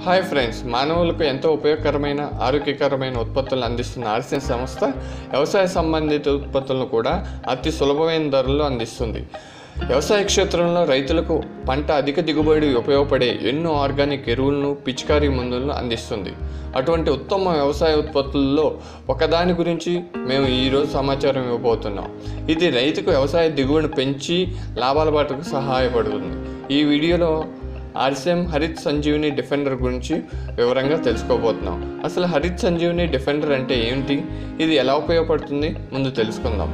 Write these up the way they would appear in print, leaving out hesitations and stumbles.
Hi friends, మానవులకు ఎంతో ఉపయోగకరమైన ఆరోగ్యకరమైన ఉత్పత్తులను అందిస్తున్న ఆర్సిఎం సంస్థ వ్యవసాయ సంబంధిత ఉత్పత్తులను కూడా అతి సులభమైన ధరల్లో అందిస్తుంది. వ్యవసాయ క్షేత్రంలో రైతులకు పంట అధిక దిగుబడి ఉపయోగపడే ఎన్నో ఆర్గానిక్ ఎరువులను, పిచికారీ మందులను అందిస్తుంది. అటువంటి ఉత్తమ వ్యవసాయ ఉత్పత్తుల్లో ఒకదాని గురించి మేము ఈరోజు సమాచారం ఇవ్వబోతున్నాం. ఇది రైతుకు వ్యవసాయ దిగుబడిని పెంచి లాభాల బాటకు సహాయపడుతుంది. ఈ వీడియోలో ఆర్సిఎం హరిత్ సంజీవిని డిఫెండర్ గురించి వివరంగా తెలుసుకోబోతున్నాం. అసలు హరిత్ సంజీవిని డిఫెండర్ అంటే ఏమిటి, ఇది ఎలా ఉపయోగపడుతుంది ముందు తెలుసుకుందాం.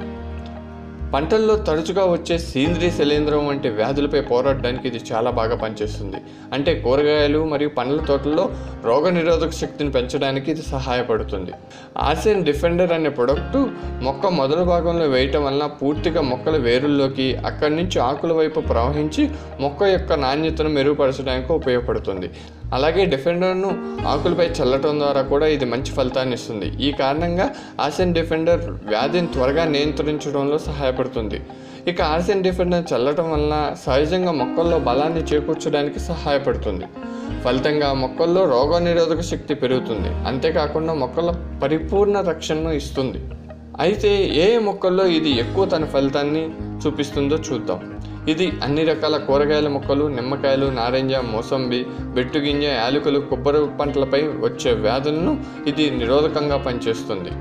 పంటల్లో తరచుగా వచ్చే సేంద్రీయ శిలీంధ్రం వంటి వ్యాధులపై పోరాడడానికి ఇది చాలా బాగా పనిచేస్తుంది. అంటే కూరగాయలు మరియు పండ్ల తోటల్లో రోగనిరోధక శక్తిని పెంచడానికి ఇది సహాయపడుతుంది. ఆర్సిఎం డిఫెండర్ అనే ప్రొడక్టు మొక్క మొదటి భాగంలో వేయటం వలన పూర్తిగా మొక్కల వేరుల్లోకి, అక్కడి నుంచి ఆకుల వైపు ప్రవహించి మొక్క యొక్క నాణ్యతను మెరుగుపరచడానికి ఉపయోగపడుతుంది. అలాగే డిఫెండర్ను ఆకులపై చల్లటం ద్వారా కూడా ఇది మంచి ఫలితాన్ని ఇస్తుంది. ఈ కారణంగా ఆర్సిఎం డిఫెండర్ వ్యాధిని త్వరగా నియంత్రించడంలో సహాయపడుతుంది. ఇక ఆర్సిఎం డిఫెండర్ చల్లటం వలన సహజంగా మొక్కల్లో బలాన్ని చేకూర్చడానికి సహాయపడుతుంది. ఫలితంగా మొక్కల్లో రోగనిరోధక శక్తి పెరుగుతుంది. అంతేకాకుండా మొక్కల పరిపూర్ణ రక్షణను ఇస్తుంది. అయితే ఏ మొక్కల్లో ఇది ఎక్కువ తన ఫలితాన్ని చూపిస్తుందో చూద్దాం. ఇది అన్ని రకాల కూరగాయల మొక్కలు, నిమ్మకాయలు, నారింజ, మోసంబి, బెట్టుగింజ, యాలకులు, కొబ్బరి పంటలపై వచ్చే వ్యాధులను ఇది నిరోధకంగా పనిచేస్తుంది.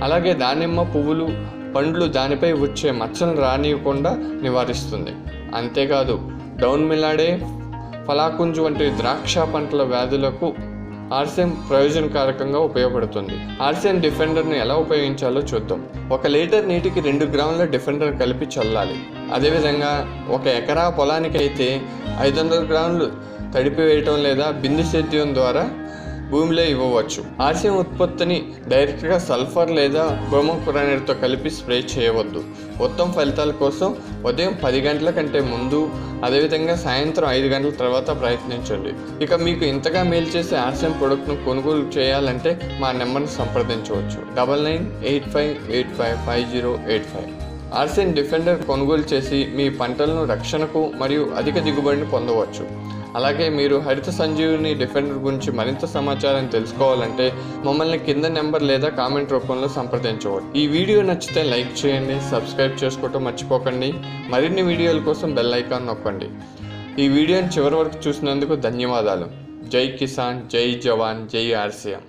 అలాగే దానిమ్మ పువ్వులు, పండ్లు దానిపై వచ్చే మచ్చలను రానియకుండా నివారిస్తుంది. అంతేకాదు డౌన్ మిలాడే, ఫలాకుంజు వంటి ద్రాక్ష పంటల వ్యాధులకు ఆర్సిఎం ప్రయోజనకారకంగా ఉపయోగపడుతుంది. ఆర్సిఎం డిఫెండర్ని ఎలా ఉపయోగించాలో చూద్దాం. 1 లీటర్ నీటికి 2 గ్రాముల డిఫెండర్ కలిపి చల్లాలి. అదేవిధంగా 1 ఎకరా పొలానికి అయితే 500 గ్రాములు తడిపి వేయటం లేదా బిందు సేద్యం ద్వారా భూమిలో ఇవ్వవచ్చు. ఆర్సిఎం ఉత్పత్తిని డైరెక్ట్గా సల్ఫర్ లేదా బ్రోమోక్లోరైడ్తో కలిపి స్ప్రే చేయవద్దు. ఉత్తమ ఫలితాల కోసం ఉదయం 10 గంటల కంటే ముందు, అదేవిధంగా సాయంత్రం 5 గంటల తర్వాత ప్రయత్నించండి. ఇక మీకు ఇంతగా మేలు చేసే ఆర్సిఎం ప్రొడక్ట్ను కొనుగోలు చేయాలంటే మా నెంబర్ను సంప్రదించవచ్చు. 9985855085. ఆర్సిఎం డిఫెండర్ కొనుగోలు చేసి మీ పంటలను రక్షణకు మరియు అధిక దిగుబడిని పొందవచ్చు. అలాగే మీరు హరిత సంజీవిని డిఫెండర్ గురించి మరింత సమాచారం తెలుసుకోవాలంటే మమ్మల్ని కింద నెంబర్ లేదా కామెంట్ రూపంలో సంప్రదించవచ్చు. ఈ వీడియో నచ్చితే లైక్ చేయండి, సబ్స్క్రైబ్ చేసుకోవటం మర్చిపోకండి. మరిన్ని వీడియోల కోసం బెల్ ఐకాన్ నొక్కండి. ఈ వీడియోని చివరి వరకు చూసినందుకు ధన్యవాదాలు. జై కిసాన్, జై జవాన్, జై ఆర్సిఎం.